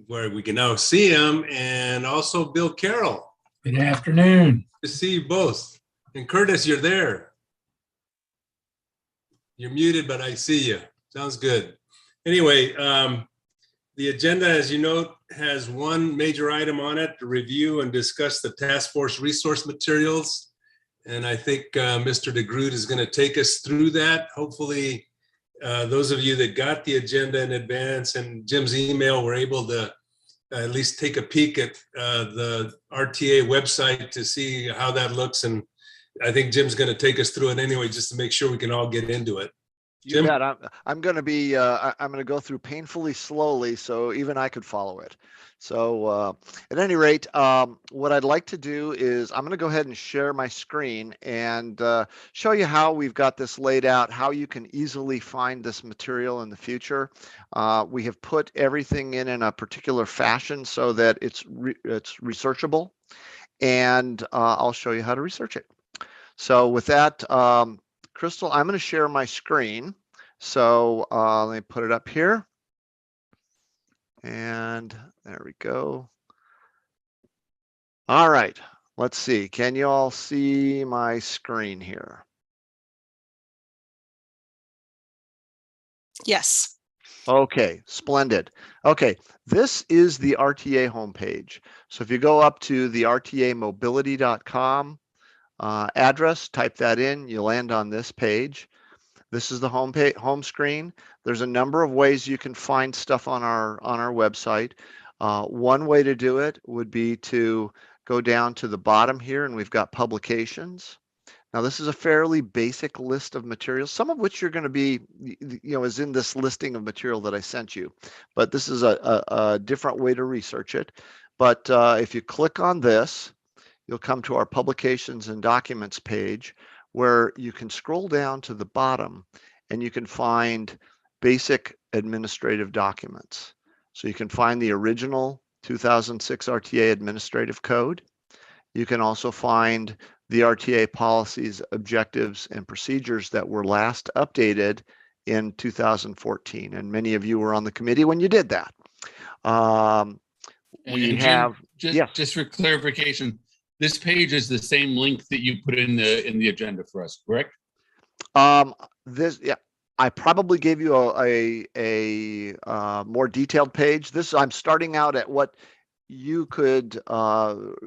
where we can now see him, and also Bill Carroll. Good afternoon. Good to see you both. And Curtis, you're there. You're muted, but I see you. Sounds good. Anyway, the agenda, as you know, has one major item on it to review and discuss the task force resource materials. And I think Mr. DeGroot is going to take us through that. Hopefully, those of you that got the agenda in advance and Jim's email were able to at least take a peek at the RTA website to see how that looks. And I think Jim's going to take us through it anyway, just to make sure we can all get into it. You bet. I'm going to be, I'm going to go through painfully slowly, so even I could follow it. So at any rate, what I'd like to do is I'm going to go ahead and share my screen and show you how we've got this laid out, how you can easily find this material in the future. We have put everything in a particular fashion so that it's researchable, and I'll show you how to research it. So with that, Crystal, I'm going to share my screen. So let me put it up here. And there we go. All right, let's see. Can you all see my screen here? Yes. Okay, splendid. Okay, this is the RTA homepage. So if you go up to the rtamobility.com address, type that in, you land on this page. This is the home screen. There's a number of ways you can find stuff on our website. One way to do it would be to go down to the bottom here, and we've got publications. Now this is a fairly basic list of materials, some of which you're going to be, is in this listing of material that I sent you. But this is a different way to research it. But if you click on this, you'll come to our publications and documents page, where you can scroll down to the bottom and you can find basic administrative documents. So you can find the original 2006 RTA administrative code. You can also find the RTA policies, objectives, and procedures that were last updated in 2014. And many of you were on the committee when you did that. Just for clarification, this page is the same link that you put in the agenda for us, correct? I probably gave you a more detailed page. I'm starting out at what you could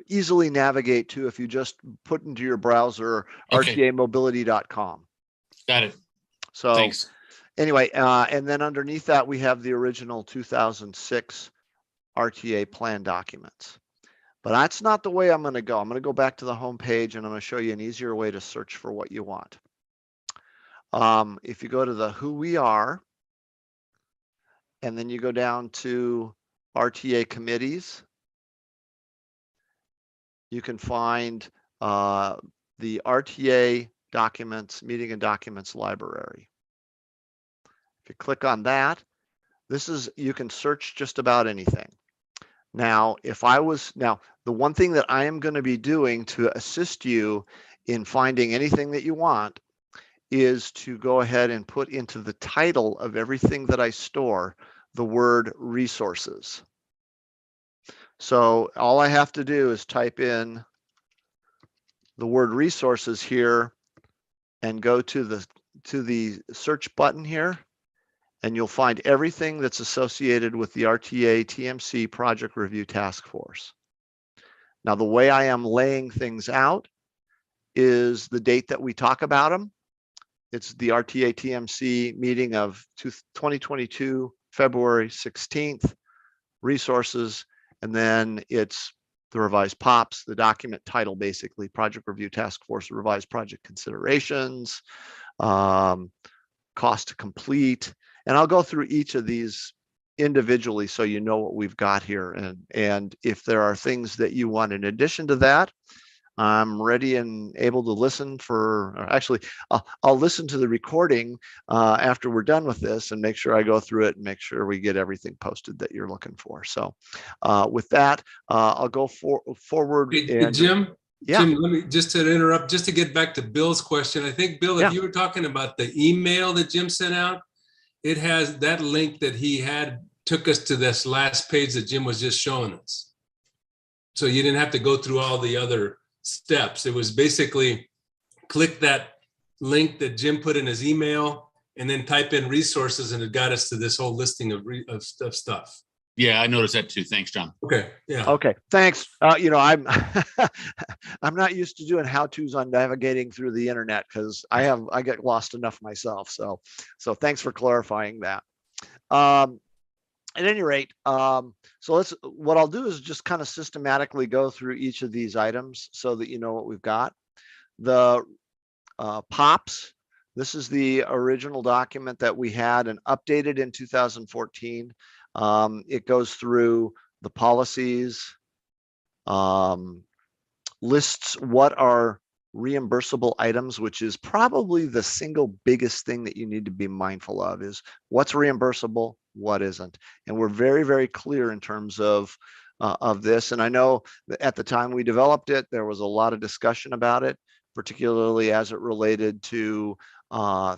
easily navigate to if you just put into your browser rtamobility.com. Got it. So thanks. Anyway, and then underneath that we have the original 2006 RTA plan documents. But that's not the way I'm going to go. I'm going to go back to the home page, and I'm going to show you an easier way to search for what you want. If you go to the who we are, and then you go down to RTA committees, you can find the RTA documents, meeting and documents library. If you click on that, you can search just about anything. Now, the one thing that I am going to be doing to assist you in finding anything that you want is to go ahead and put into the title of everything that I store the word resources. So all I have to do is type in the word resources here and go to the search button here, and you'll find everything that's associated with the RTA TMC Project Review Task Force. Now, the way I am laying things out is the date that we talk about them. It's the RTA TMC meeting of 2022, February 16th, resources, and then it's the revised POPs, the document title, basically, Project Review Task Force Revised Project Considerations, cost to complete. And I'll go through each of these individually so you know what we've got here. And if there are things that you want in addition to that, I'm ready and able to listen I'll listen to the recording after we're done with this and make sure I go through it and make sure we get everything posted that you're looking for. So with that, I'll go forward. Hey, Jim, yeah. Jim, let me just to interrupt, just to get back to Bill's question. I think, Bill, if you were talking about the email that Jim sent out, it has that link that he had took us to this last page that Jim was just showing us. So you didn't have to go through all the other steps. It was basically click that link that Jim put in his email and then type in resources, and it got us to this whole listing of stuff. Yeah, I noticed that too. Thanks, John. Okay, yeah. Okay, thanks. I'm I'm not used to doing how-tos on navigating through the internet because I get lost enough myself. So thanks for clarifying that. At any rate, so what I'll do is just kind of systematically go through each of these items so that you know what we've got. The POPs, this is the original document that we had and updated in 2014. It goes through the policies, lists what are reimbursable items, which is probably the single biggest thing that you need to be mindful of is what's reimbursable, what isn't. And we're very, very clear in terms of this. And I know that at the time we developed it, there was a lot of discussion about it, particularly as it related to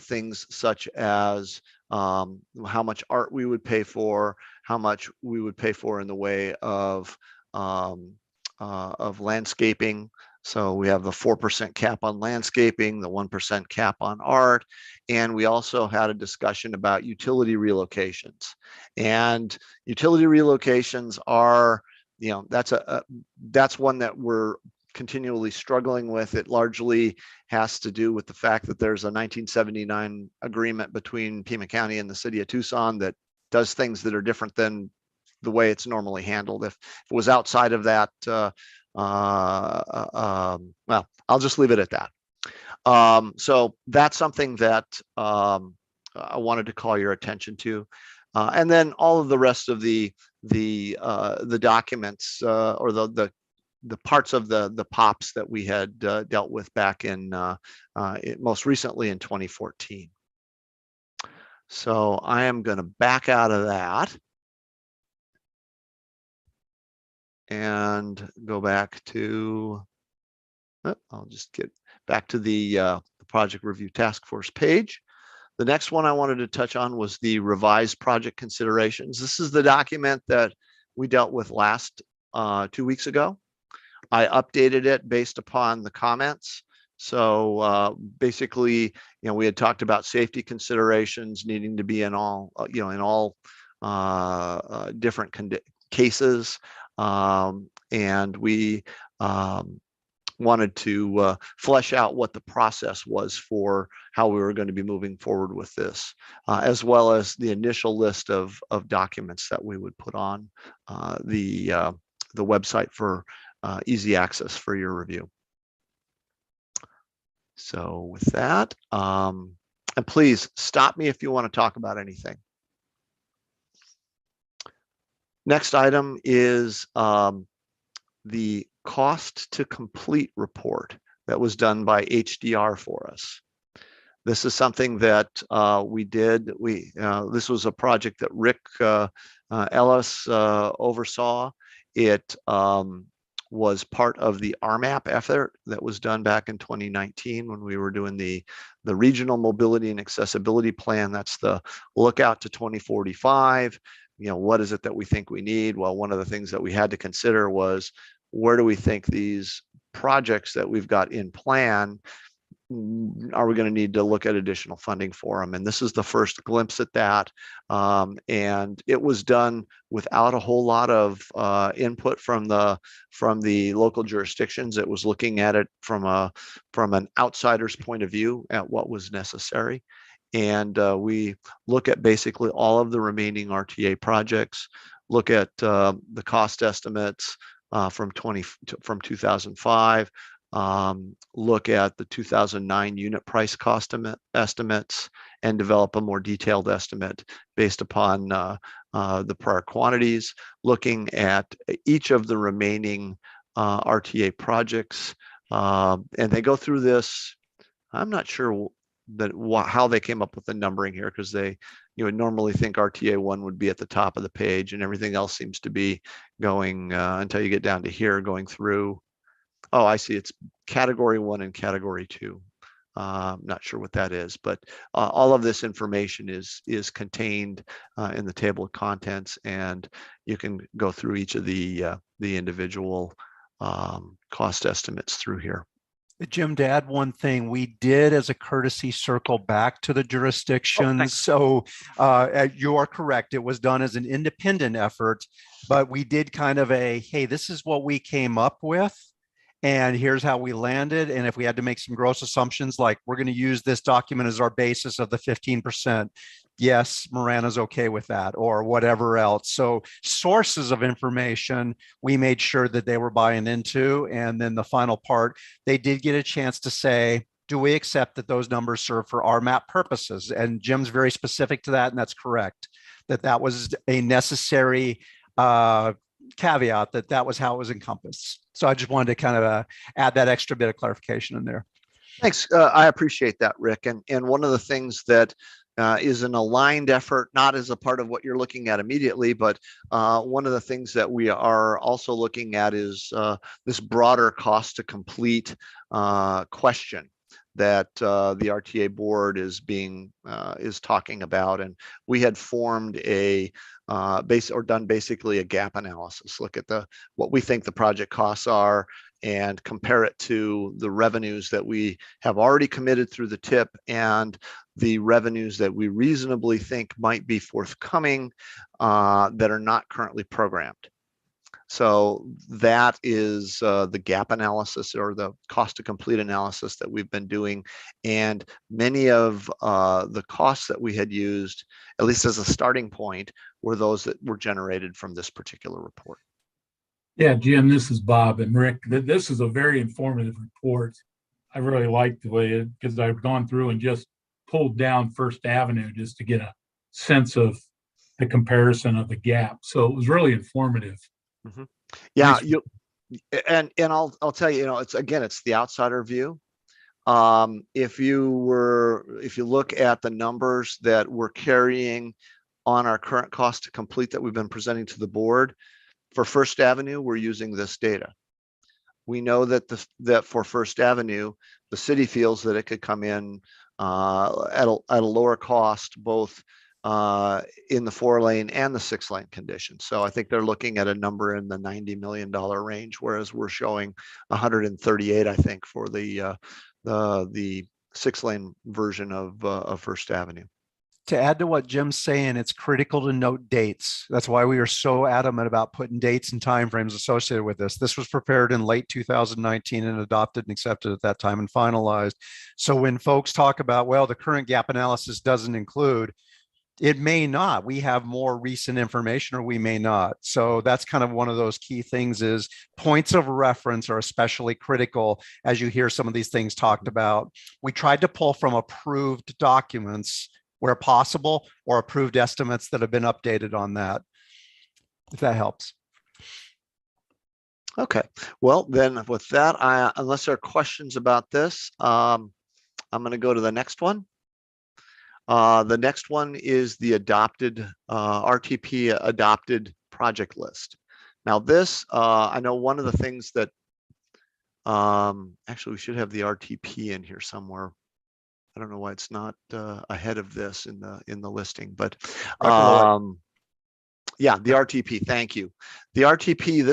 things such as how much art we would pay for, how much we would pay for in the way of landscaping. So we have the 4% cap on landscaping, the 1% cap on art, and we also had a discussion about utility relocations. And utility relocations are, that's one that we're continually struggling with. It largely has to do with the fact that there's a 1979 agreement between Pima County and the city of Tucson that does things that are different than the way it's normally handled. If it was outside of that, well, I'll just leave it at that. So that's something that I wanted to call your attention to. And then all of the rest of the documents or the parts of the POPs that we had dealt with back in most recently in 2014. So I am going to back out of that and go back to, I'll just get back to the project review task force page. The next one I wanted to touch on was the revised project considerations. This is the document that we dealt with last 2 weeks ago. I updated it based upon the comments. So basically, we had talked about safety considerations needing to be in all, in all different cases. And we wanted to flesh out what the process was for how we were going to be moving forward with this, as well as the initial list of documents that we would put on the website for easy access for your review. So with that, and please stop me if you want to talk about anything. Next item is the cost to complete report that was done by HDR for us. This is something that we did. This was a project that Rick Ellis oversaw. It was part of the RMAP effort that was done back in 2019 when we were doing the regional mobility and accessibility plan. That's the lookout to 2045. What is it that we think we need? Well, one of the things that we had to consider was, where do we think these projects that we've got in plan, are we going to need to look at additional funding for them? And this is the first glimpse at that. And it was done without a whole lot of input from the local jurisdictions. It was looking at it from an outsider's point of view at what was necessary. And we look at basically all of the remaining RTA projects, look at the cost estimates from 2005, look at the 2009 unit price cost estimates, and develop a more detailed estimate based upon the prior quantities, looking at each of the remaining RTA projects. And they go through this. I'm not sure how they came up with the numbering here, because you would normally think RTA 1 would be at the top of the page, and everything else seems to be going until you get down to here, going through. Oh, I see. It's category 1 and category 2. Not sure what that is, but all of this information is contained in the table of contents, and you can go through each of the individual cost estimates through here. Jim, to add one thing, we did as a courtesy circle back to the jurisdictions. So you are correct. It was done as an independent effort, but we did kind of a, hey, this is what we came up with, and here's how we landed. And if we had to make some gross assumptions, like we're going to use this document as our basis of the 15%, yes, Marana's okay with that, or whatever else. So sources of information, we made sure that they were buying into. And then the final part, they did get a chance to say, do we accept that those numbers serve for our map purposes? And Jim's very specific to that, and that's correct, that was a necessary caveat, that was how it was encompassed. So I just wanted to kind of add that extra bit of clarification in there. Thanks. I appreciate that, Rick. And one of the things that is an aligned effort, not as a part of what you're looking at immediately, but one of the things that we are also looking at is this broader cost to complete question that the RTA board is talking about. And we had formed a done basically a gap analysis, look at what we think the project costs are and compare it to the revenues that we have already committed through the TIP and the revenues that we reasonably think might be forthcoming that are not currently programmed. So that is the gap analysis, or the cost to complete analysis that we've been doing. And many of the costs that we had used, at least as a starting point, were those that were generated from this particular report. Yeah, Jim, this is Bob. And Rick, this is a very informative report. I really like the way because I've gone through and just pulled down First Avenue just to get a sense of the comparison of the gap. So it was really informative. Mm-hmm. Yeah, Nice. and I'll tell you, it's the outsider view. If you look at the numbers that we're carrying on our current cost to complete that we've been presenting to the board, for First Avenue, we're using this data. We know that for First Avenue, the city feels that it could come in at a lower cost, both in the 4-lane and the 6-lane condition. So I think they're looking at a number in the $90 million range, whereas we're showing 138, I think, for the 6-lane version of First Avenue. To add to what Jim's saying, it's critical to note dates. That's why we are so adamant about putting dates and timeframes associated with this. This was prepared in late 2019 and adopted and accepted at that time and finalized. So when folks talk about, well, the current gap analysis doesn't include, it may not. We have more recent information, or we may not. So that's kind of one of those key things, is points of reference are especially critical as you hear some of these things talked about. We tried to pull from approved documents where possible, or approved estimates that have been updated on that, if that helps. Okay, well then with that, unless there are questions about this, I'm going to go to the next one. The next one is the adopted RTP adopted project list. Now this, I know one of the things that, actually we should have the RTP in here somewhere. I don't know why it's not ahead of this in the listing, but yeah, the RTP. Thank you. The RTP.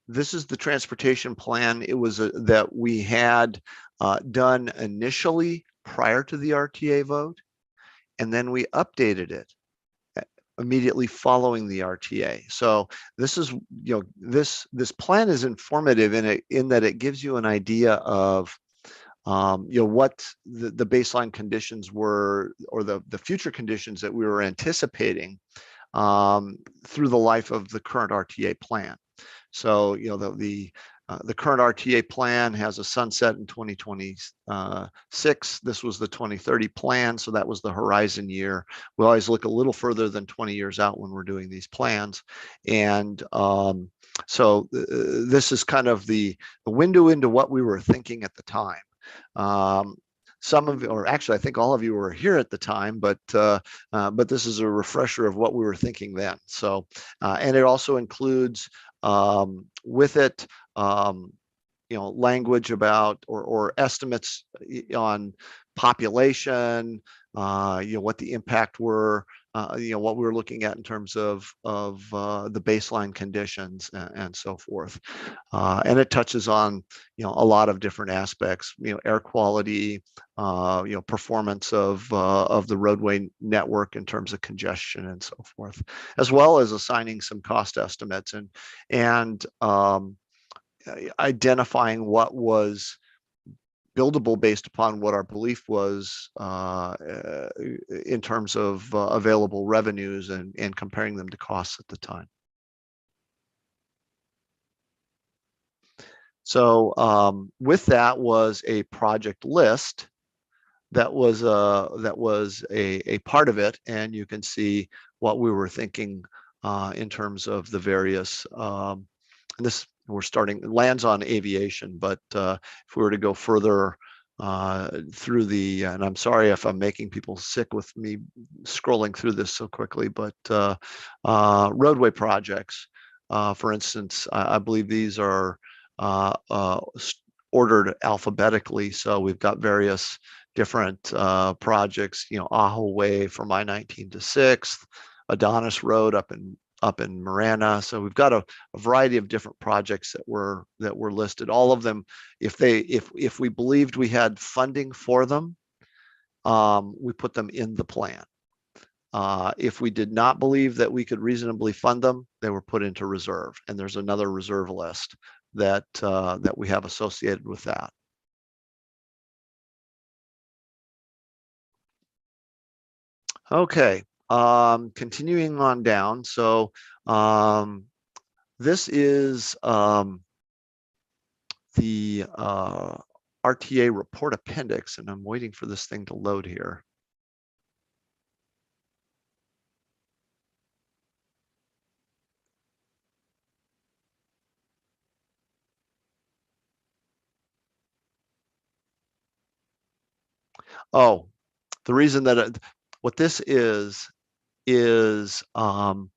This is the transportation plan. It was that we had done initially prior to the RTA vote, and then we updated it immediately following the RTA. So this is, this plan is informative in that it gives you an idea of what the baseline conditions were, or the future conditions that we were anticipating through the life of the current RTA plan. So, the current RTA plan has a sunset in 2026. This was the 2030 plan, so that was the horizon year. We always look a little further than 20 years out when we're doing these plans. And so this is kind of the window into what we were thinking at the time. Some of you, or actually I think all of you were here at the time, but this is a refresher of what we were thinking then. So and it also includes with it language about or estimates on population, what the impact were, what we were looking at in terms of the baseline conditions and so forth. And it touches on, a lot of different aspects, air quality, performance of the roadway network in terms of congestion and so forth, as well as assigning some cost estimates and identifying what was buildable based upon what our belief was in terms of available revenues and comparing them to costs at the time. So with that was a project list that was a part of it, and you can see what we were thinking in terms of the various. And this we're starting lands on aviation, but if we were to go further through the, and I'm sorry if I'm making people sick with me scrolling through this so quickly, but roadway projects, for instance, I believe these are ordered alphabetically. So we've got various different projects, Aho Way from I-19 to 6th, Adonis Road up in Marana. So we've got a variety of different projects that were listed. All of them, if we believed we had funding for them, we put them in the plan. If we did not believe that we could reasonably fund them, they were put into reserve. And there's another reserve list that we have associated with that. Okay. Continuing on down. So this is the RTA report appendix, and I'm waiting for this thing to load here. Oh, the reason that what this is the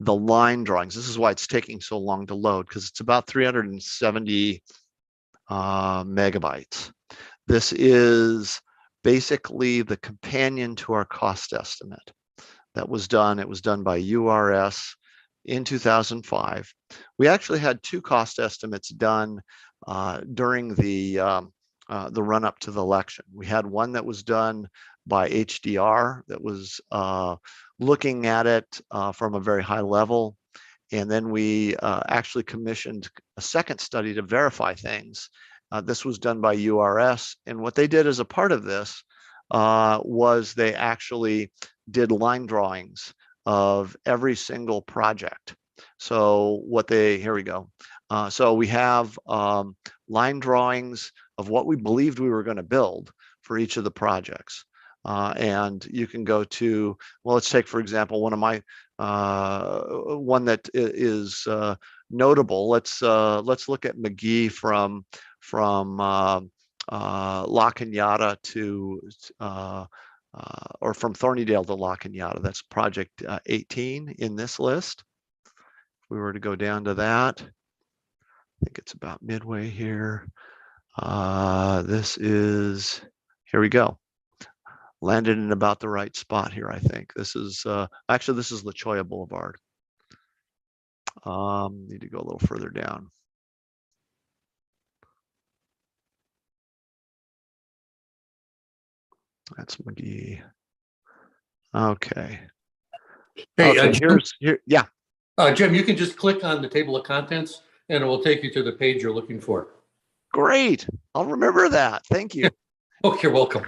line drawings. This is why it's taking so long to load, because it's about 370 megabytes. This is basically the companion to our cost estimate that was done. It was done by URS in 2005. We actually had two cost estimates done during the run up to the election. We had one that was done by HDR that was looking at it from a very high level. And then we actually commissioned a second study to verify things. This was done by URS. And what they did as a part of this was they actually did line drawings of every single project. So here we go. So we have line drawings of what we believed we were going to build for each of the projects. And you can go to, well, let's take, for example, one that is notable. Let's look at McGee from La Cañada to, or from Thornydale to La Cañada. That's project 18 in this list. If we were to go down to that, I think it's about midway here. This is, here we go. Landed in about the right spot here, I think. This is, actually, this is La Cholla Boulevard. Need to go a little further down. That's McGee. Okay. Hey, okay, yeah. Jim, you can just click on the table of contents and it will take you to the page you're looking for. Great. I'll remember that. Thank you. Oh, you're welcome.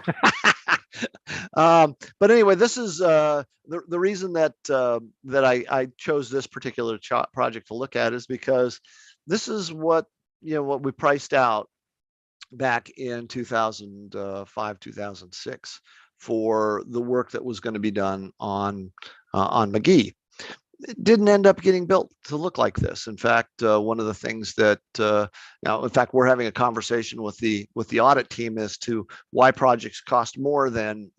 But anyway, this is the reason that I chose this particular project to look at is because this is what we priced out back in 2005, 2006 for the work that was going to be done on McGee. It didn't end up getting built to look like this. In fact, one of the things that in fact, we're having a conversation with the audit team as to why projects cost more than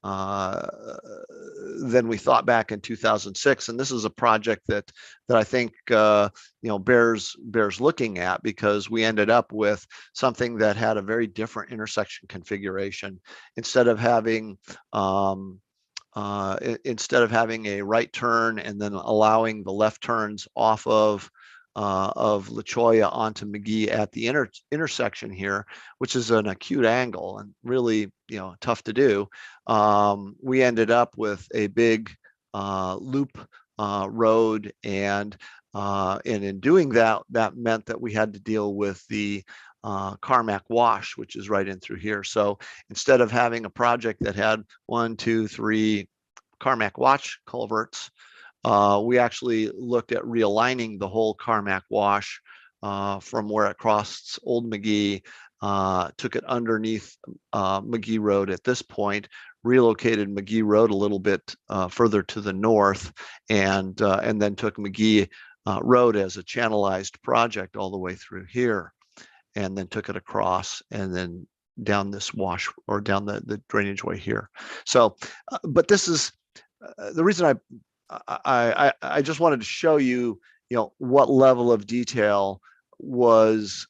than we thought back in 2006. And this is a project that I think bears looking at, because we ended up with something that had a very different intersection configuration. Instead of having a right turn and then allowing the left turns off of La Cholla onto McGee at the intersection here, which is an acute angle and really tough to do, we ended up with a big loop road, and in doing that, that meant that we had to deal with the Carmack Wash, which is right in through here. So instead of having a project that had 1, 2, 3 Carmack Wash culverts, we actually looked at realigning the whole Carmack Wash from where it crossed Old McGee, took it underneath McGee Road at this point, relocated McGee Road a little bit further to the north, and then took McGee Road as a channelized project all the way through here, and then took it across and then down this wash, or down the drainage way here. So, but this is the reason I just wanted to show you, what level of detail was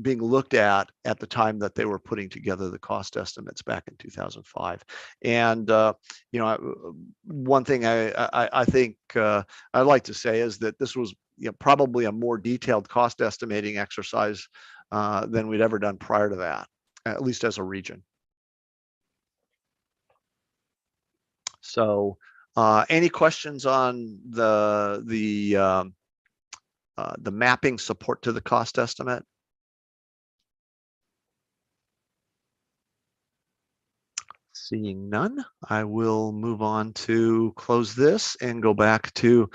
being looked at the time that they were putting together the cost estimates back in 2005. And one thing I think I'd like to say is that this was probably a more detailed cost estimating exercise than we'd ever done prior to that, at least as a region. So any questions on the mapping support to the cost estimate? Seeing none, I will move on to close this and go back to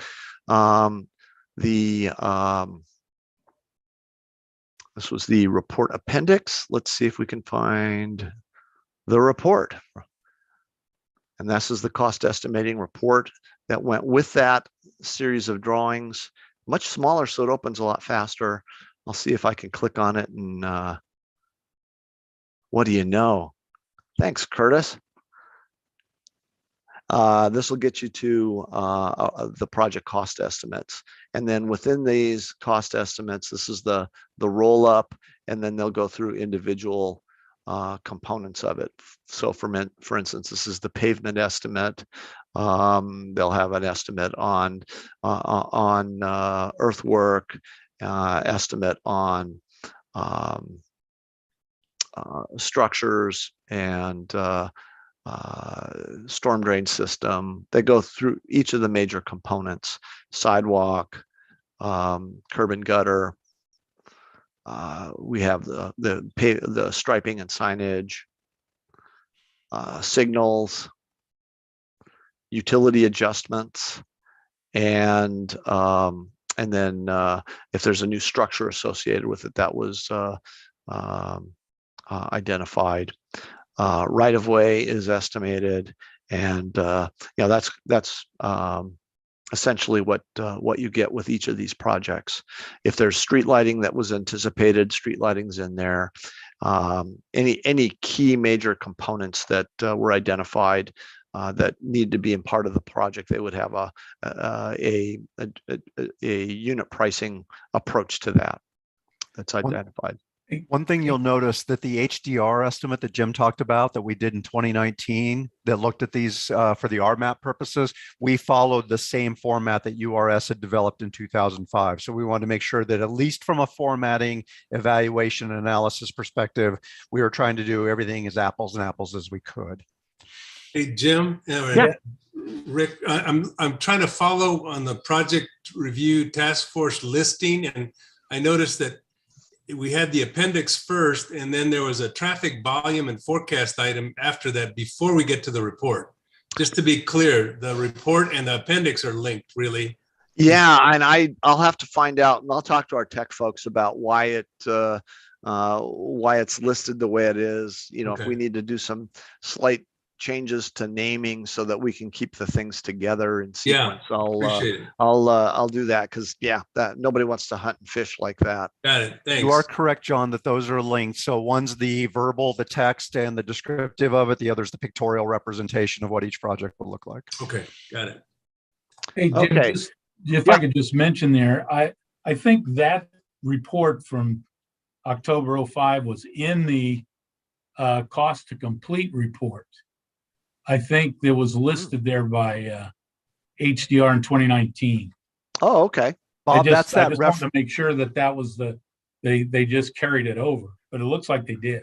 this was the report appendix. Let's see if we can find the report. And this is the cost estimating report that went with that series of drawings. Much smaller, so it opens a lot faster. I'll see if I can click on it, and what do you know? Thanks, Curtis. This will get you to the project cost estimates. And then within these cost estimates, this is the roll up, and then they'll go through individual components of it. So for instance, this is the pavement estimate. They'll have an estimate on earthwork, estimate on structures and storm drain system. They go through each of the major components: sidewalk, curb and gutter. We have the striping and signage, signals, utility adjustments, and then if there's a new structure associated with it, that was identified. Right of way is estimated, and that's essentially what you get with each of these projects. If there's street lighting that was anticipated, street lighting's in there. Any key major components that were identified that need to be in part of the project, they would have a unit pricing approach to that that's identified. One thing you'll notice that the HDR estimate that Jim talked about that we did in 2019 that looked at these for the RMAP purposes, we followed the same format that URS had developed in 2005. So we wanted to make sure that at least from a formatting, evaluation, analysis perspective, we were trying to do everything as apples and apples as we could. Hey, Jim, Yeah. Rick, I'm trying to follow on the project review task force listing, and I noticed that we had the appendix first, and then there was a traffic volume and forecast item after that before we get to the report. Just to be clear, the report and the appendix are linked, really. Yeah, and I'll have to find out, and I'll talk to our tech folks about why it's listed the way it is. Okay. If we need to do some slight changes to naming so that we can keep the things together in Yeah, sequence, appreciate it. I'll do that, because that nobody wants to hunt and fish like that. Got it. Thanks. You are correct, John, that those are linked. So one's the verbal, the text, and the descriptive of it. The other's the pictorial representation of what each project will look like. Okay, got it. Hey, Jim, Okay. if I could just mention there, I think that report from October 05 was in the cost to complete report. I think it was listed there by HDR in 2019. Oh, okay. Bob, I that's that just wanted to make sure that was they just carried it over, but it looks like they did.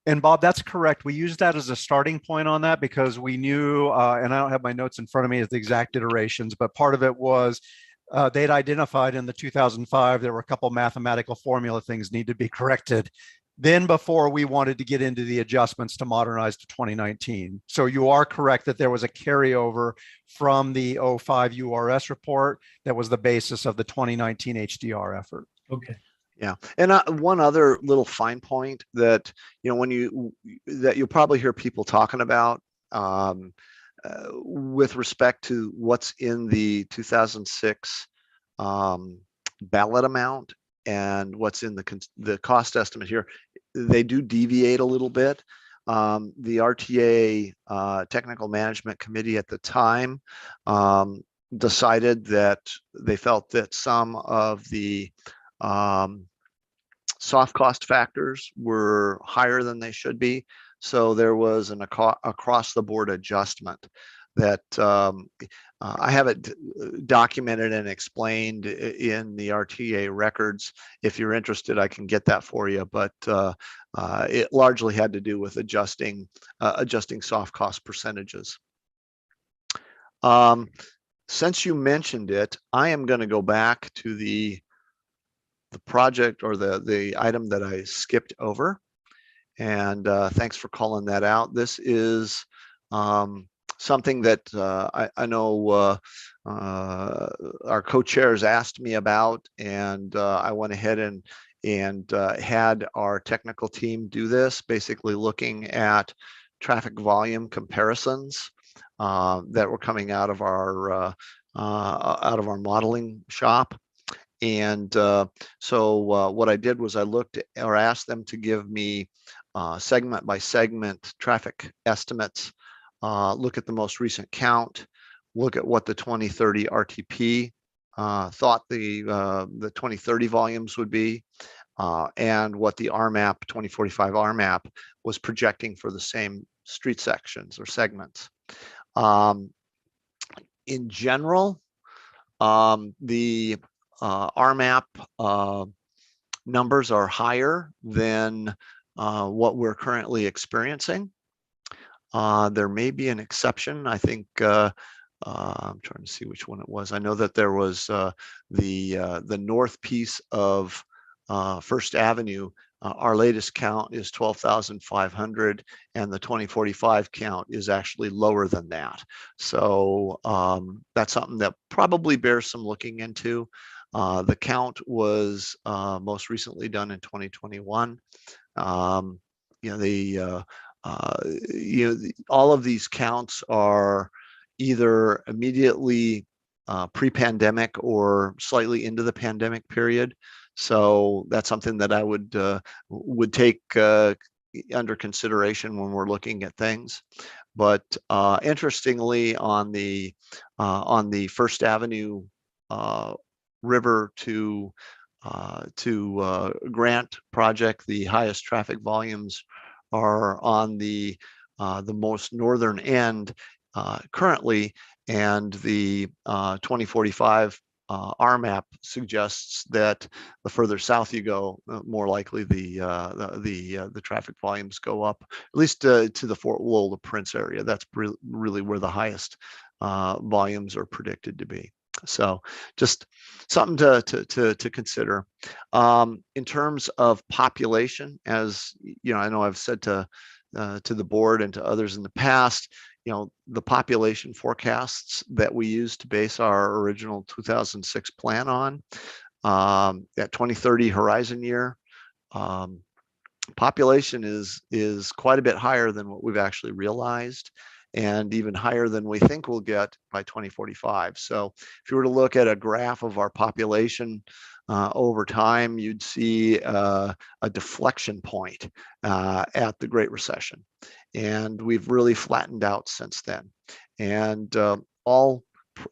And Bob, that's correct. We used that as a starting point on that because we knew, and I don't have my notes in front of me as the exact iterations, but part of it was they'd identified in the 2005, there were a couple mathematical formula things need to be corrected. Then before we wanted to get into the adjustments to modernize to 2019. So you are correct that there was a carryover from the 05 URS report that was the basis of the 2019 HDR effort. Okay. Yeah, and one other little fine point that that you'll probably hear people talking about with respect to what's in the 2006 ballot amount and what's in the cost estimate here, they do deviate a little bit. The RTA Technical Management Committee at the time decided that they felt that some of the soft cost factors were higher than they should be. So there was an across the board adjustment that I have it documented and explained in the RTA records. If you're interested, I can get that for you. But it largely had to do with adjusting soft cost percentages. Since you mentioned it, I am going to go back to the project or the item that I skipped over. And thanks for calling that out. This is something that I know our co-chairs asked me about, and I went ahead and had our technical team do this, basically looking at traffic volume comparisons that were coming out of our modeling shop. And so what I did was I looked at, or asked them to give me segment by segment traffic estimates, look at the most recent count, look at what the 2030 RTP thought the 2030 volumes would be, and what the RMAP 2045 RMAP was projecting for the same street sections or segments. In general, the RMAP numbers are higher than what we're currently experiencing. There may be an exception. I think I'm trying to see which one it was. I know that there was the north piece of First Avenue. Our latest count is 12,500, and the 2045 count is actually lower than that. So that's something that probably bears some looking into. The count was most recently done in 2021. All of these counts are either immediately pre-pandemic or slightly into the pandemic period. So that's something that I would take under consideration when we're looking at things. But interestingly, on the First Avenue River to Grant project, the highest traffic volumes are on the most northern end currently, and the 2045 RMAP suggests that the further south you go, more likely the traffic volumes go up, at least to the Fort Lola Prince area. That's really where the highest volumes are predicted to be. So just something to consider. In terms of population, as you know, I know I've said to the board and to others in the past, the population forecasts that we used to base our original 2006 plan on, that 2030 horizon year, population is quite a bit higher than what we've actually realized, and even higher than we think we'll get by 2045. So if you were to look at a graph of our population over time, you'd see a deflection point at the Great Recession. And we've really flattened out since then. And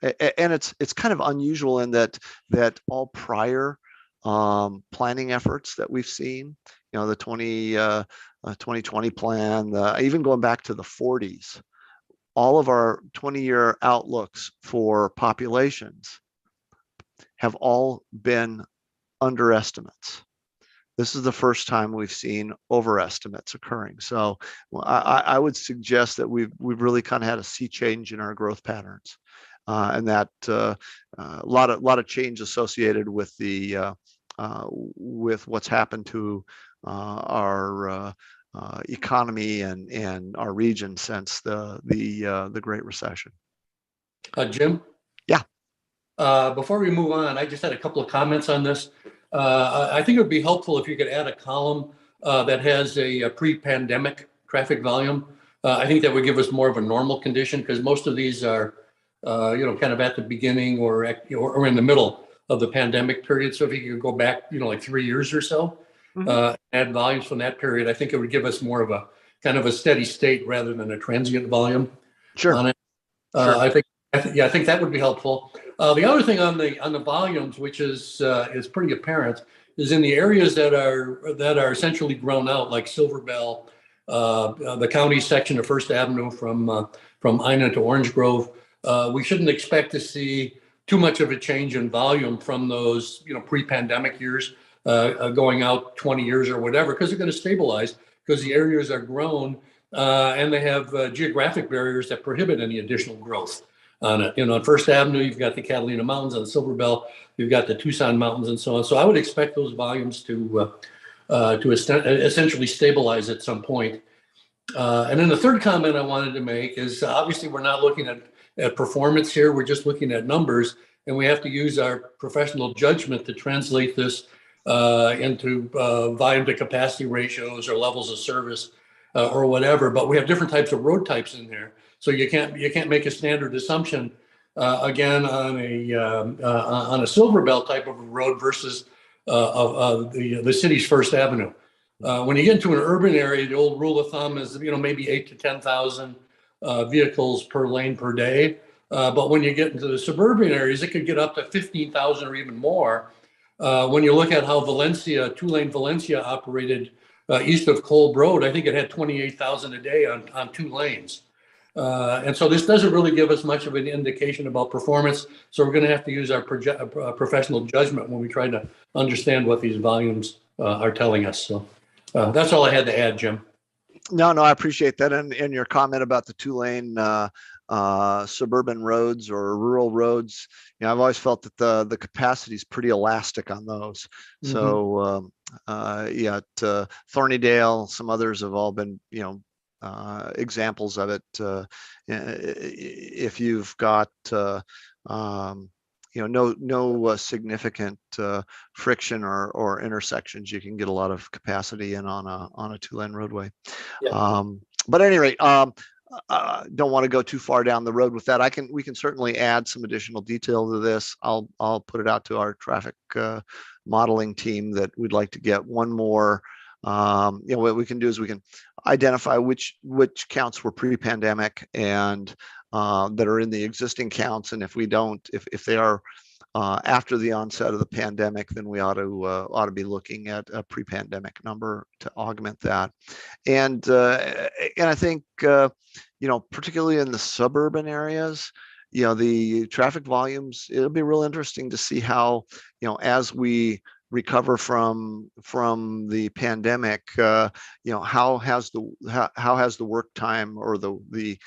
it's kind of unusual in that all prior planning efforts that we've seen, the 2020 plan, even going back to the 40s, all of our 20-year outlooks for populations have all been underestimates. This is the first time we've seen overestimates occurring. So I would suggest that we've really kind of had a sea change in our growth patterns, and that a lot of change associated with the with what's happened to our economy and our region since the Great Recession. Jim? Yeah. Before we move on, I just had a couple of comments on this. I think it would be helpful if you could add a column that has a pre-pandemic traffic volume. I think that would give us more of a normal condition, because most of these are, kind of at the beginning or in the middle of the pandemic period. So if you could go back, like 3 years or so, add volumes from that period, I think it would give us more of a kind of a steady state rather than a transient volume. Sure. On it. Sure. I think that would be helpful. The other thing on the volumes, which is pretty apparent, is in the areas that are essentially grown out, like Silver Bell, the county section of First Avenue from Ina to Orange Grove. We shouldn't expect to see too much of a change in volume from those pre-pandemic years going out 20 years or whatever, because they're going to stabilize, because the areas are grown and they have geographic barriers that prohibit any additional growth on it. On First Avenue, you've got the Catalina Mountains. On Silver Bell, you've got the Tucson Mountains and so on. So I would expect those volumes to essentially stabilize at some point. And then the third comment I wanted to make is, obviously we're not looking at performance here. We're just looking at numbers, and we have to use our professional judgment to translate this into volume to capacity ratios or levels of service or whatever. But we have different types of road types in there. So you can't make a standard assumption again on a Silver Bell type of a road versus the city's First Avenue. When you get into an urban area, the old rule of thumb is maybe 8,000 to 10,000 vehicles per lane per day. But when you get into the suburban areas, it could get up to 15,000 or even more. When you look at how two-lane Valencia operated east of Kolb Road, I think it had 28,000 a day on 2 lanes. And so this doesn't really give us much of an indication about performance. So we're going to have to use our professional judgment when we try to understand what these volumes are telling us. So that's all I had to add, Jim. No, I appreciate that. And your comment about the 2-lane suburban roads or rural roads, I've always felt that the capacity is pretty elastic on those. Mm-hmm. So Thornydale, some others have all been, examples of it. If you've got no significant friction or intersections, you can get a lot of capacity in on a 2-lane roadway. Yeah. But at any rate, don't want to go too far down the road with that. We can certainly add some additional detail to this. I'll put it out to our traffic modeling team that we'd like to get one more. What we can do is we can identify which counts were pre-pandemic and that are in the existing counts, and if they are after the onset of the pandemic, then we ought to be looking at a pre-pandemic number to augment that. And I think particularly in the suburban areas, the traffic volumes, it'll be real interesting to see how as we recover from the pandemic, how has the work time or the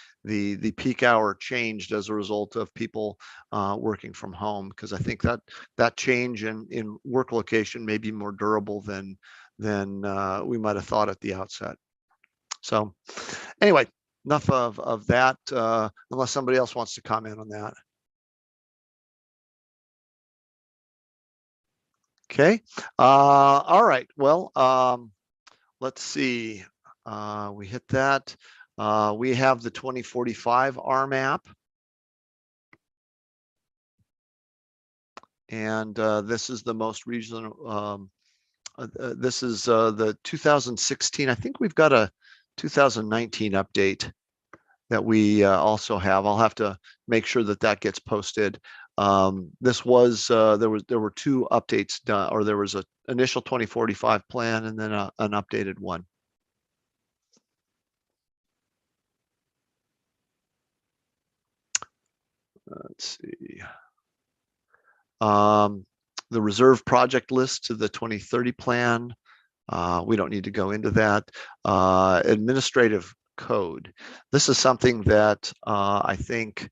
peak hour changed as a result of people working from home? Because I think that change in work location may be more durable than we might have thought at the outset. So anyway, enough of that, unless somebody else wants to comment on that. Okay. All right. Well, let's see, we hit that. We have the 2045 RMAP. And this is the most regional, this is the 2016. I think we've got a 2019 update that we also have. I'll have to make sure that that gets posted. This was there were two updates done, or there was an initial 2045 plan and then an updated one. Let's see. The reserve project list to the 2030 plan. We don't need to go into that. Administrative code. This is something that I think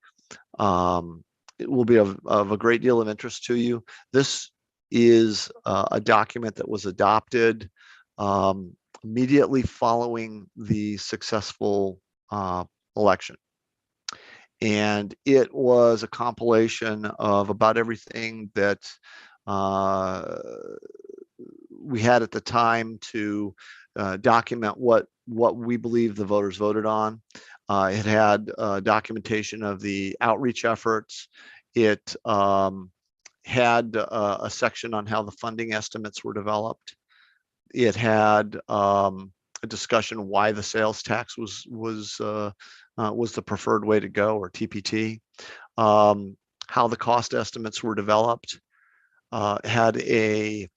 it will be of a great deal of interest to you. This is a document that was adopted immediately following the successful election. And it was a compilation of about everything that we had at the time to document what we believe the voters voted on. It had documentation of the outreach efforts. It had a section on how the funding estimates were developed. It had a discussion why the sales tax was the preferred way to go, or TPT. How the cost estimates were developed. Had an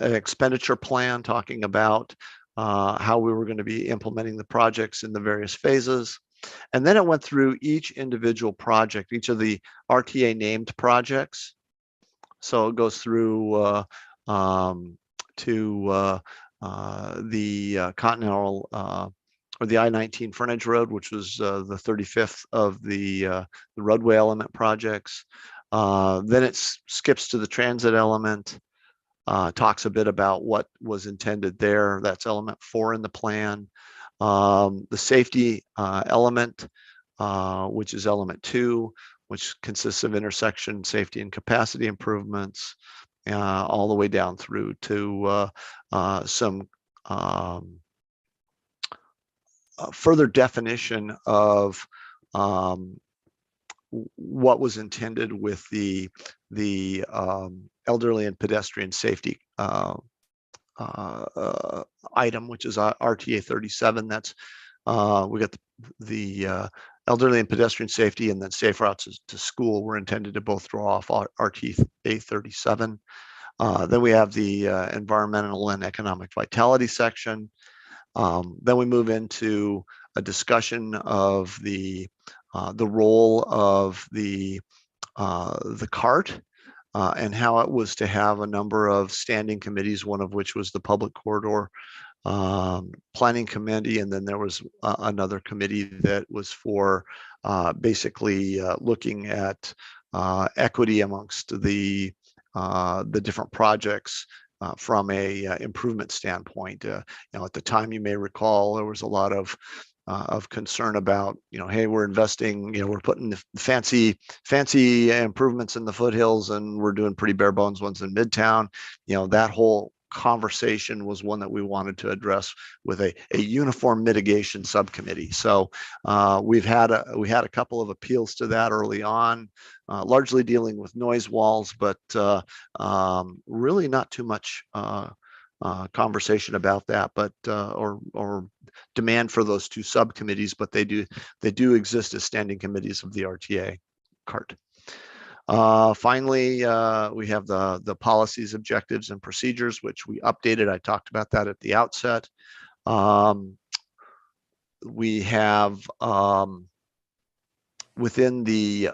expenditure plan talking about how we were going to be implementing the projects in the various phases. And then it went through each individual project, each of the RTA named projects. So it goes through to the Continental or the I-19 frontage road, which was the 35th of the roadway element projects. Then it skips to the transit element, talks a bit about what was intended there. That's element 4 in the plan. The safety element, which is element 2, which consists of intersection safety and capacity improvements, all the way down through to some further definition of what was intended with the elderly and pedestrian safety item, which is RTA 37. That's we got the elderly and pedestrian safety, and then safe routes to school were intended to both draw off RTA 37. Then we have the environmental and economic vitality section. Then we move into a discussion of the role of the CART and how it was to have a number of standing committees, one of which was the Public Corridor Planning Committee, and then there was another committee that was for basically looking at equity amongst the different projects from a improvement standpoint. You know, at the time, you may recall, there was a lot of concern about, you know, hey, we're investing, you know, we're putting the fancy improvements in the foothills, and we're doing pretty bare bones ones in Midtown. You know, that whole conversation was one that we wanted to address with a uniform mitigation subcommittee. So we had a couple of appeals to that early on, largely dealing with noise walls, but really not too much conversation about that, but or demand for those two subcommittees, but they do exist as standing committees of the RTA CART. Finally, we have the policies, objectives, and procedures, which we updated. I talked about that at the outset. We have within the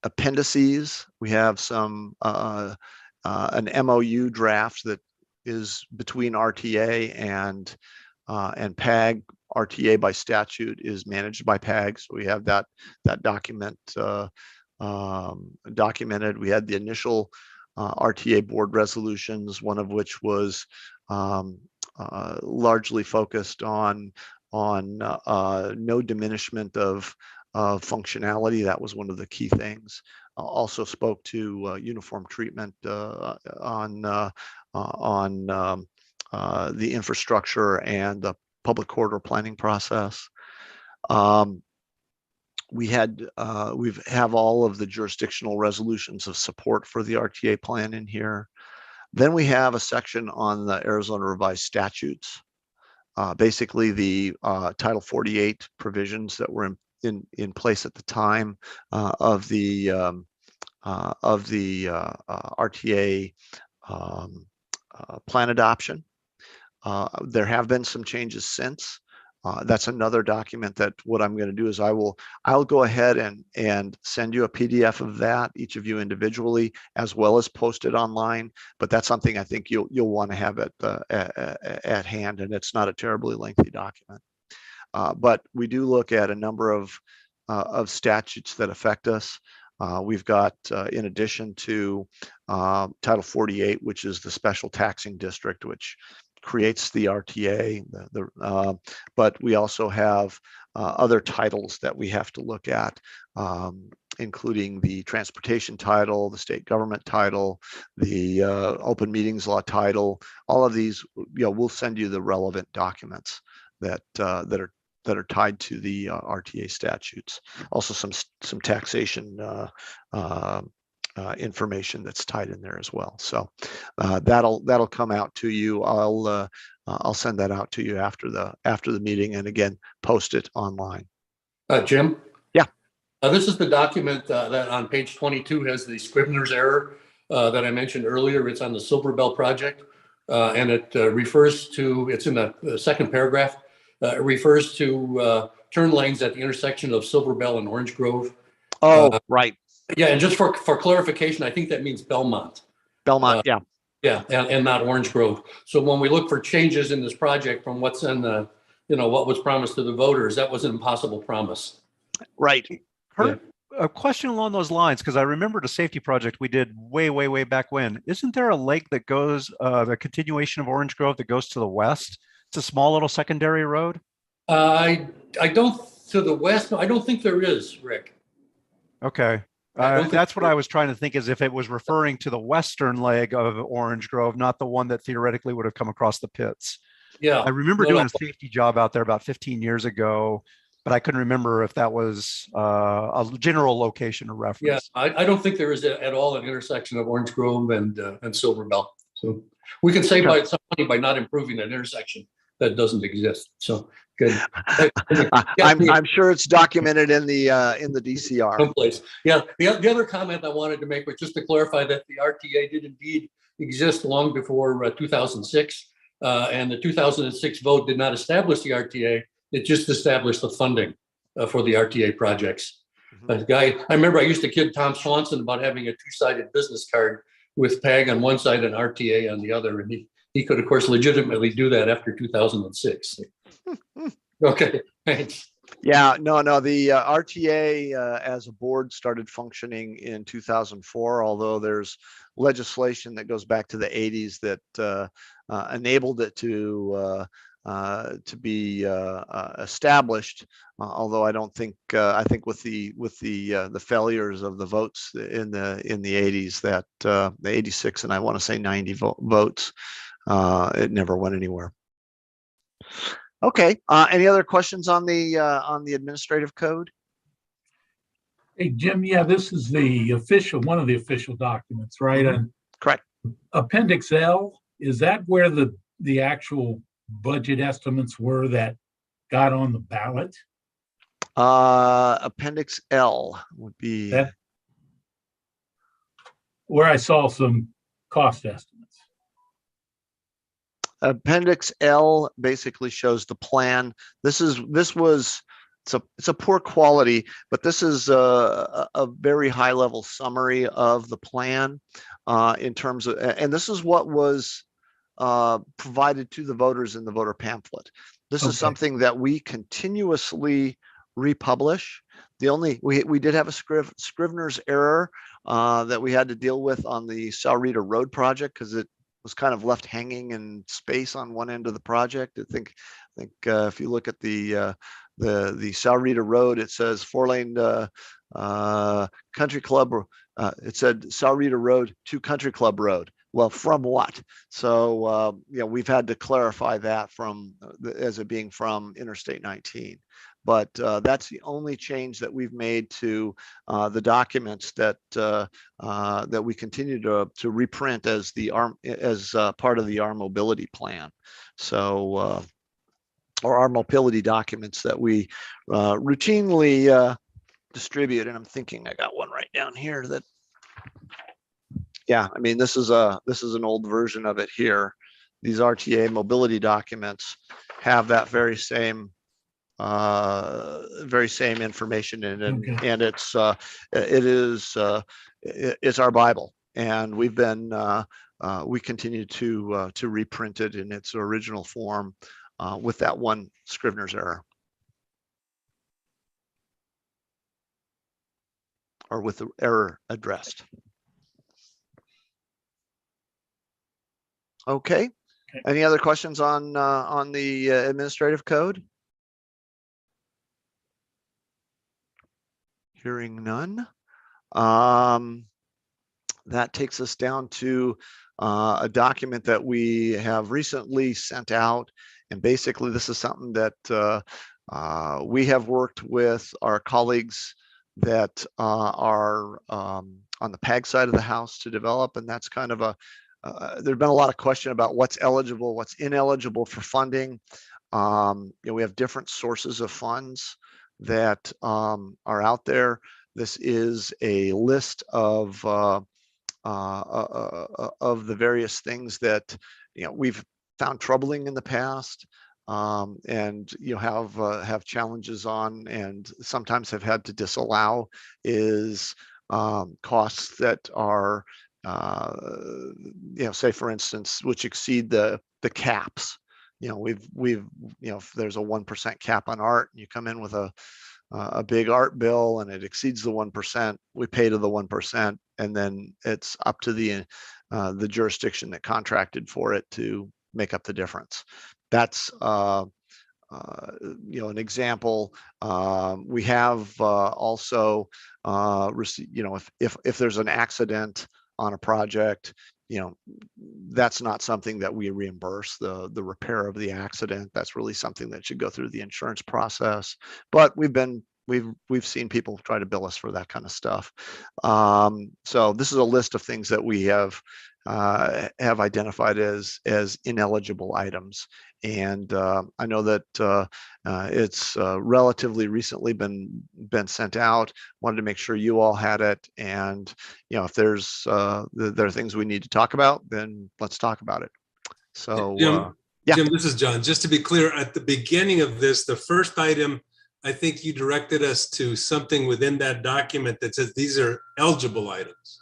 appendices, we have some an MOU draft that is between RTA and PAG. RTA by statute is managed by PAG, so we have that document documented. We had the initial RTA board resolutions, one of which was largely focused on no diminishment of functionality. That was one of the key things. Also spoke to uniform treatment on the infrastructure and the public corridor planning process. We have all of the jurisdictional resolutions of support for the RTA plan in here. Then we have a section on the Arizona revised statutes, basically the Title 48 provisions that were in place at the time of the RTA plan adoption. There have been some changes since. That's another document that what I'm going to do is I'll go ahead and send you a PDF of that, each of you individually, as well as post it online. But that's something I think you'll want to have at hand, and it's not a terribly lengthy document. But we do look at a number of statutes that affect us. We've got, in addition to Title 48, which is the special taxing district, which creates the RTA, but we also have other titles that we have to look at, including the transportation title, the state government title, the open meetings law title. All of these, we'll send you the relevant documents that are tied to the RTA statutes. Also some taxation information that's tied in there as well. So that'll come out to you. I'll send that out to you after the meeting, and again, post it online. Jim? Yeah. This is the document that on page 22 has the Scrivener's error that I mentioned earlier. It's on the Silver Bell project, and it refers to, it's in the second paragraph. It refers to turn lanes at the intersection of Silver Bell and Orange Grove. Oh, right. Yeah, and just for clarification, I think that means Belmont. Belmont, yeah. Yeah, and not Orange Grove. So when we look for changes in this project from what's in the, what was promised to the voters, that was an impossible promise. Right. Kurt, a question along those lines, because I remembered a safety project we did way back when. Isn't there a lake that goes, the continuation of Orange Grove that goes to the west? It's a small little secondary road. I don't, to the west, no, I don't think there is, Rick. Okay. That's what I was trying to think, is if it was referring to the western leg of Orange Grove, not the one that theoretically would have come across the pits. Yeah. I remember doing a safety job out there about 15 years ago, but I couldn't remember if that was a general location or reference. Yeah, I don't think there is at all an intersection of Orange Grove and Silver Bell. So we can save some money by not improving that intersection that doesn't exist. So good. I'm sure it's documented in the DCR. Someplace. Yeah. The other comment I wanted to make was just to clarify that the RTA did indeed exist long before 2006, and the 2006 vote did not establish the RTA. It just established the funding for the RTA projects. I remember I used to kid Tom Swanson about having a two-sided business card with PAG on one side and RTA on the other, and he could, of course, legitimately do that after 2006. Okay, thanks. Yeah, no, the RTA as a board started functioning in 2004, although there's legislation that goes back to the 80s that enabled it to be established. Although I don't think, I think with the failures of the votes in the 80s, that the 86 and I want to say 90 votes, it never went anywhere. Okay. Any other questions on the administrative code? Hey, Jim. Yeah, this is one of the official documents, right? And correct. Appendix L, is that where the actual budget estimates were that got on the ballot? Appendix L would be that, where I saw some cost estimates. Appendix L basically shows the plan. It's a poor quality, but this is a very high level summary of the plan in terms of, and this is what was provided to the voters in the voter pamphlet. This is something that we continuously republish. We did have a Scrivener's error that we had to deal with on the Salrita Road project because it was kind of left hanging in space on one end of the project. I think if you look at the the Saurita Road, it says 4-lane country club. It said Saurita Road to Country Club Road. Well, from what? So, we've had to clarify that as it being from Interstate 19. But that's the only change that we've made to the documents that we continue to reprint as part of the R mobility plan. So, or our mobility documents that we routinely distribute. And I'm thinking I got one right down here that. Yeah, I mean, this is an old version of it here. These RTA mobility documents have that very same information in it, Okay. and it's our Bible, and we continue to reprint it in its original form with that one Scrivener's error, or with the error addressed. Okay. Any other questions on the administrative code? Hearing none. That takes us down to a document that we have recently sent out, and basically this is something that we have worked with our colleagues that are on the PAG side of the house to develop, and that's kind of there's been a lot of question about what's eligible, what's ineligible for funding. We have different sources of funds that are out there. This is a list of the various things that we've found troubling in the past, and have challenges on, and sometimes have had to disallow, is costs that are say for instance, which exceed the caps. If there's a 1% cap on art, and you come in with a big art bill and it exceeds the 1%, we pay to the 1%, and then it's up to the jurisdiction that contracted for it to make up the difference. That's an example. We have also if there's an accident on a project, that's not something that we reimburse, the repair of the accident. That's really something that should go through the insurance process. But we've seen people try to bill us for that kind of stuff. So this is a list of things that we have identified as ineligible items. And I know that it's relatively recently been sent out. Wanted to make sure you all had it. And if there are things we need to talk about, then let's talk about it. So Jim, this is John. Just to be clear, at the beginning of this, the first item, I think you directed us to something within that document that says these are eligible items,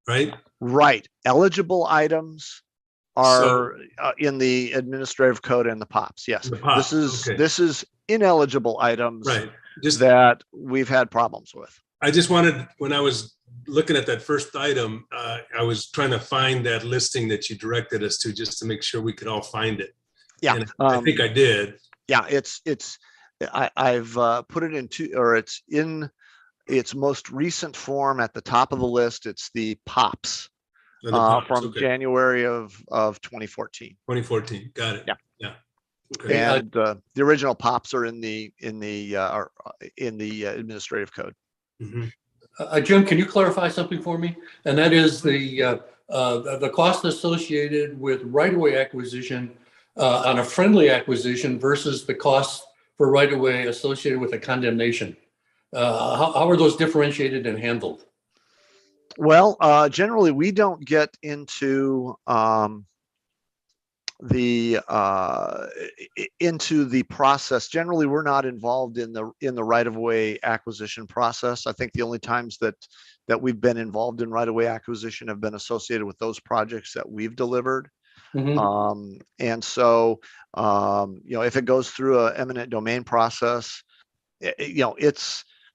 right? Right. Eligible items are in the administrative code and the POPs. Yes. This is ineligible items, right? That we've had problems with. I just wanted, when I was looking at that first item, I was trying to find that listing that you directed us to, just to make sure we could all find it. Yeah. And I think I did. Yeah. I've put it into, or it's in its most recent form at the top of the list. It's the POPs. From January of 2014. 2014, got it. Yeah. Okay. And the original POPs are in the administrative code. Mm-hmm. Jim, can you clarify something for me? And that is the cost associated with right-of-way acquisition on a friendly acquisition versus the cost for right-of-way associated with a condemnation. How are those differentiated and handled? Well, generally, we don't get into the process. Generally, we're not involved in the right-of-way acquisition process. I think the only times that we've been involved in right-of-way acquisition have been associated with those projects that we've delivered. Mm-hmm. And so, if it goes through an eminent domain process,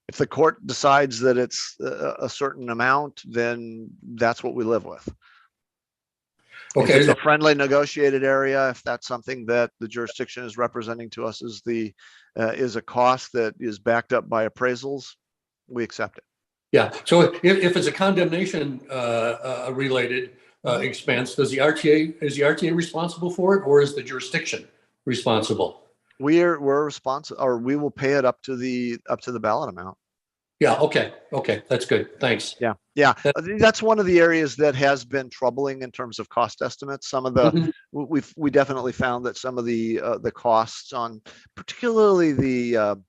if the court decides that it's a certain amount, then that's what we live with. If Okay, it's a friendly negotiated area, if that's something that the jurisdiction is representing to us as is a cost that is backed up by appraisals, we accept it. yeah. So if it's a condemnation related expense, is the RTA responsible for it, or is the jurisdiction responsible? We're responsible, or we will pay it up to the ballot amount. Yeah. Okay. That's good. Thanks. Yeah. I think that's one of the areas that has been troubling in terms of cost estimates. Some of the Mhm. we definitely found that some of the costs on particularly the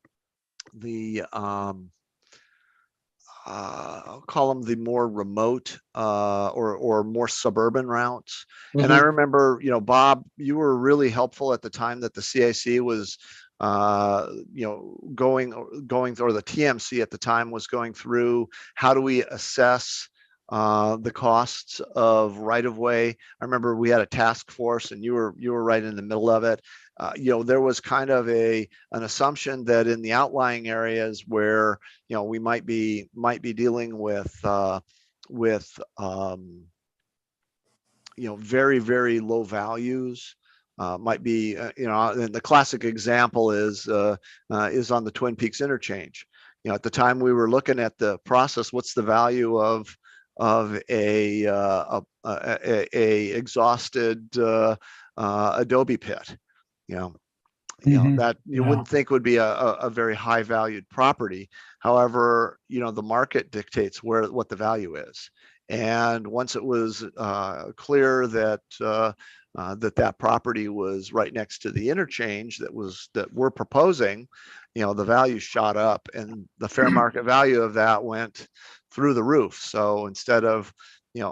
I'll call them the more remote or more suburban routes. And I Mhm. remember, Bob, you were really helpful at the time that the CIC was, going, or the TMC at the time was going through how do we assess the costs of right of way. I remember we had a task force, and you were right in the middle of it. There was kind of an assumption that in the outlying areas where we might be dealing with very, very low values, might be and the classic example is on the Twin Peaks interchange. At the time we were looking at the process, what's the value of a exhausted adobe pit, that you wouldn't think would be a very high valued property. However, the market dictates what the value is. And once it was clear that that property was right next to the interchange that we're proposing, the value shot up, and the fair market value of that went through the roof. So instead of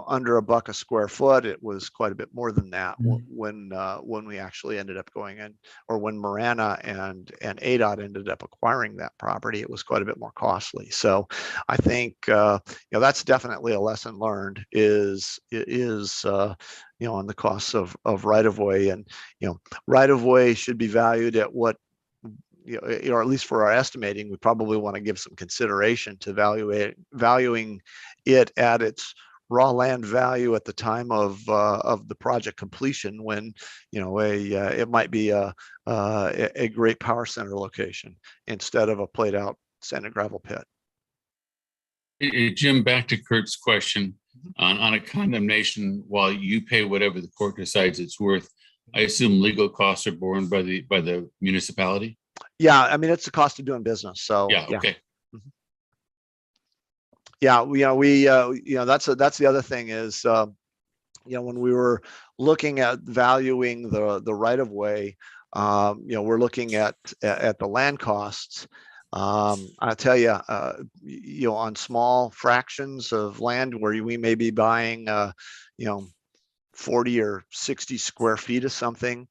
under $1 a square foot, it was quite a bit more than that when we actually ended up going in, or when Marana and ADOT ended up acquiring that property, it was quite a bit more costly. So I think that's definitely a lesson learned is on the costs of right of way. And right of way should be valued at what, or at least for our estimating, we probably want to give some consideration to valuing it at its raw land value at the time of the project completion, when it might be a great power center location instead of a played out sand and gravel pit. Jim, back to Kurt's question on a condemnation, while you pay whatever the court decides it's worth, I assume legal costs are borne by the municipality? Yeah, I mean, it's the cost of doing business. So yeah. Okay. Yeah, that's the other thing is, when we were looking at valuing the right of way, we're looking at the land costs. I tell you, on small fractions of land where we may be buying, 40 or 60 square feet of something,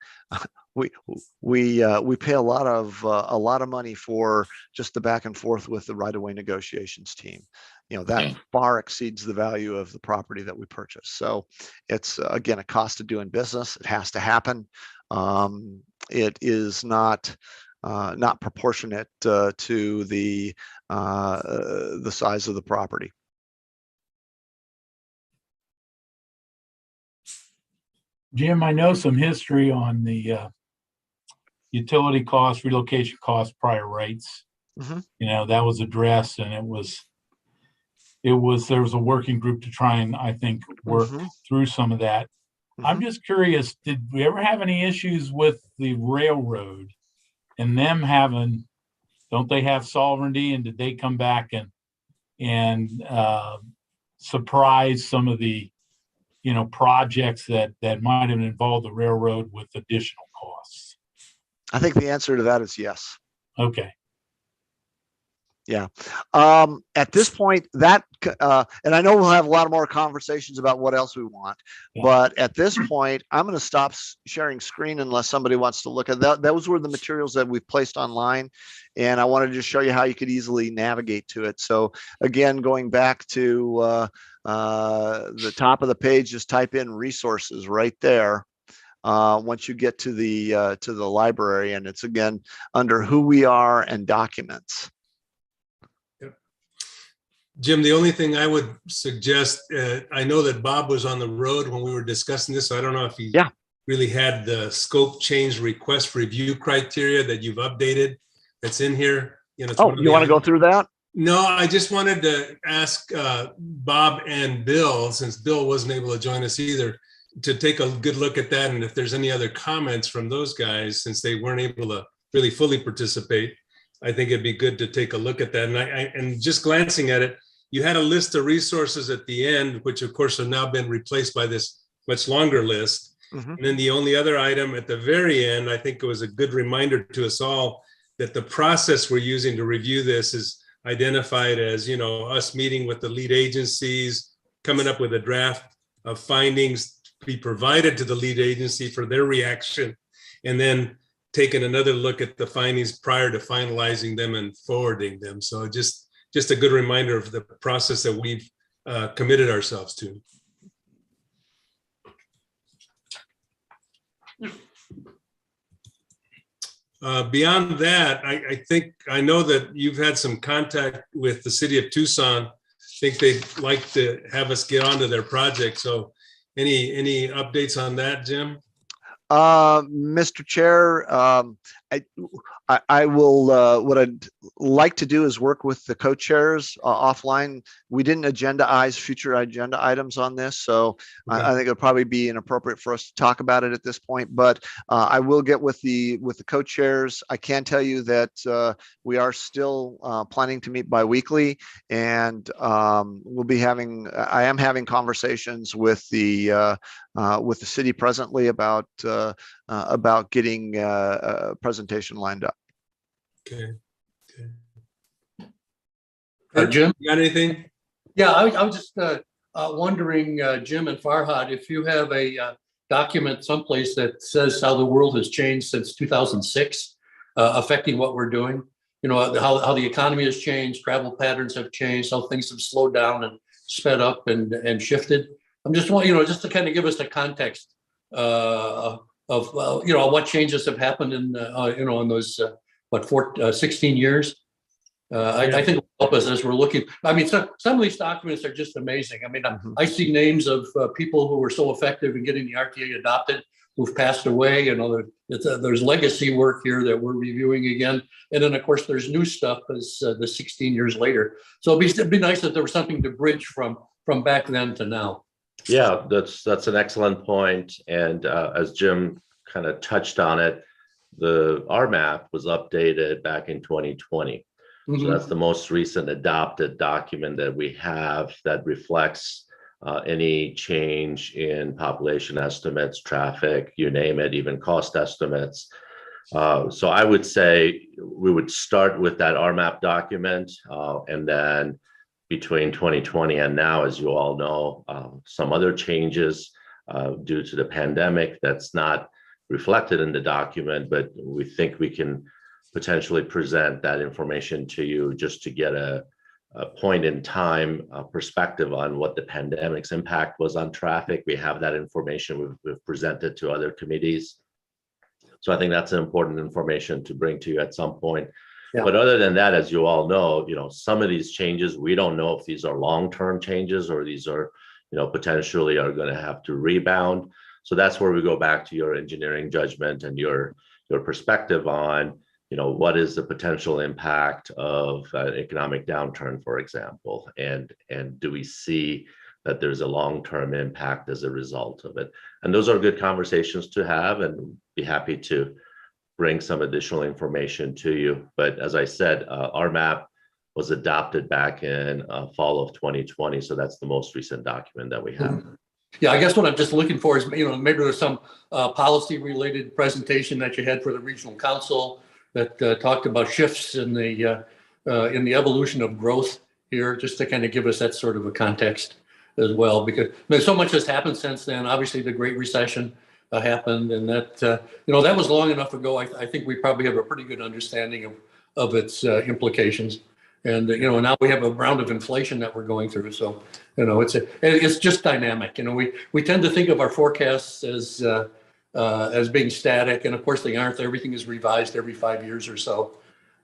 we pay a lot of money for just the back and forth with the right of way negotiations team. That far exceeds the value of the property that we purchase. So it's again a cost of doing business. It has to happen. It is not proportionate to the size of the property. Jim, I know some history on the utility costs, relocation costs, prior rights. That was addressed, and there was a working group to try and, I think, work through some of that. I'm just curious, did we ever have any issues with the railroad and them don't they have sovereignty, and did they come back and surprise some of the projects that might have involved the railroad with additional costs? I think the answer to that is yes. Okay. Yeah. At this point, and I know we'll have a lot more conversations about what else we want, but at this point, I'm going to stop sharing screen unless somebody wants to look at that. Those were the materials that we've placed online, and I wanted to just show you how you could easily navigate to it. So again, going back to the top of the page, just type in resources right there. Once you get to the library, and it's again under who we are and documents. Jim, the only thing I would suggest, I know that Bob was on the road when we were discussing this. So I don't know if he really had the scope change request review criteria that you've updated that's in here. You know, Oh, you want to go through that? No, I just wanted to ask Bob and Bill, since Bill wasn't able to join us either, to take a good look at that. And if there's any other comments from those guys, since they weren't able to really fully participate, I think it'd be good to take a look at that. And and just glancing at it, you had a list of resources at the end, which of course have now been replaced by this much longer list. And then the only other item at the very end, I think it was a good reminder to us all that the process we're using to review this is identified as, you know, us meeting with the lead agencies, coming up with a draft of findings to be provided to the lead agency for their reaction, and then taking another look at the findings prior to finalizing them and forwarding them. So just a good reminder of the process that we've committed ourselves to. Beyond that, I know that you've had some contact with the city of Tucson. I think they'd like to have us get onto their project. So any updates on that, Jim? Mr. Chair, I will, what I'd like to do is work with the co-chairs offline. We didn't agendaize future agenda items on this, so I think it'll probably be inappropriate for us to talk about it at this point, but I will get with the co-chairs. I can tell you that we are still planning to meet bi-weekly, and we'll be I am having conversations with the city presently about getting a presentation lined up. Okay. Jim? You got anything? Yeah, I was just wondering, Jim and Farhad, if you have a document someplace that says how the world has changed since 2006, affecting what we're doing. You know, how the economy has changed, travel patterns have changed, how things have slowed down and sped up and shifted. I'm just want, just to kind of give us the context of what changes have happened in in those 16 years. I think it'll help us as we're looking. I mean, some of these documents are just amazing. I mean, I see names of people who were so effective in getting the RTA adopted who've passed away. You know, there's legacy work here that we're reviewing again, and then of course there's new stuff as the 16 years later. So it'd be nice that there was something to bridge from back then to now. Yeah, that's an excellent point. And as Jim kind of touched on it, the RMAP was updated back in 2020. So that's the most recent adopted document that we have that reflects any change in population estimates, traffic, you name it, even cost estimates. So I would say we would start with that RMAP document, and then between 2020 and now, as you all know, some other changes due to the pandemic that's not reflected in the document, but we think we can potentially present that information to you just to get a point in time perspective on what the pandemic's impact was on traffic. We have that information we've presented to other committees. So I think that's important information to bring to you at some point. Yeah. But other than that, as you all know, some of these changes, we don't know if these are long-term changes or these are, potentially are going to have to rebound. So that's where we go back to your engineering judgment and your perspective on, what is the potential impact of an economic downturn, for example, and do we see that there's a long-term impact as a result of it? And those are good conversations to have, and be happy to bring some additional information to you. But as I said, RMAP was adopted back in fall of 2020. So that's the most recent document that we have. Yeah, I guess what I'm just looking for is, maybe there's some policy related presentation that you had for the regional council that talked about shifts in the evolution of growth here, just to kind of give us that sort of a context as well, because so much has happened since then. Obviously, the Great Recession happened, and that that was long enough ago. I think we probably have a pretty good understanding of its implications, and now we have a round of inflation that we're going through. So it's just dynamic. We tend to think of our forecasts as being static, and of course they aren't. Everything is revised every 5 years or so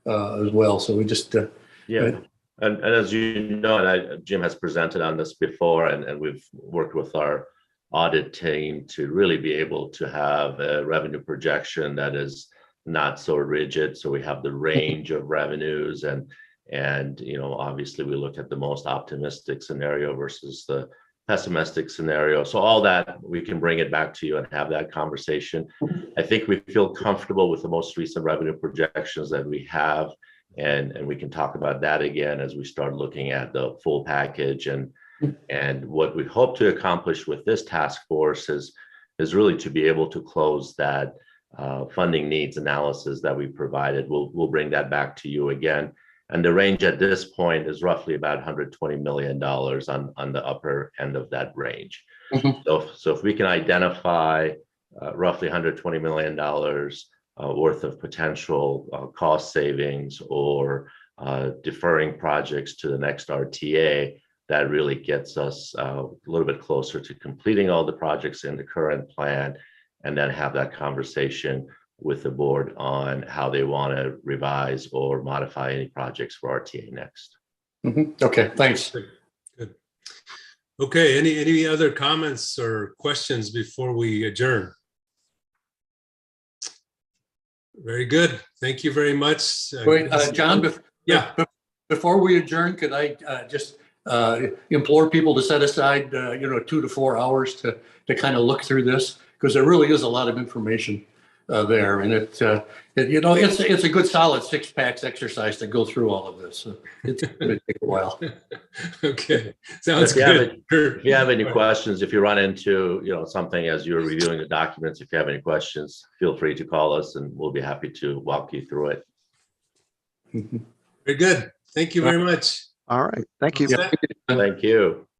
as well. So we just And as you know, Jim has presented on this before, and we've worked with our audit team to really be able to have a revenue projection that is not so rigid. So we have the range of revenues, and obviously we look at the most optimistic scenario versus the pessimistic scenario. So all that, we can bring it back to you and have that conversation. I think we feel comfortable with the most recent revenue projections that we have, and we can talk about that again as we start looking at the full package. And what we hope to accomplish with this task force is really to be able to close that funding needs analysis that we provided. We'll bring that back to you again. And the range at this point is roughly about $120 million on the upper end of that range. Mhm. So if we can identify roughly $120 million worth of potential cost savings or deferring projects to the next RTA, that really gets us a little bit closer to completing all the projects in the current plan, and then have that conversation with the board on how they want to revise or modify any projects for RTA next. Mhm. Okay, thanks. Good. Okay, any other comments or questions before we adjourn? Very good. Thank you very much. Wait, John, Yeah. before we adjourn, could I just implore people to set aside 2 to 4 hours to kind of look through this, because there really is a lot of information there, and it's a good solid 6-packs exercise to go through all of this. So it's going to take a while. Okay, sounds If you good. if you have any questions, if you run into something as you're reviewing the documents, if you have any questions, feel free to call us, and we'll be happy to walk you through it. Very good. Thank you very much. All right. Thank you. All set? Thank you.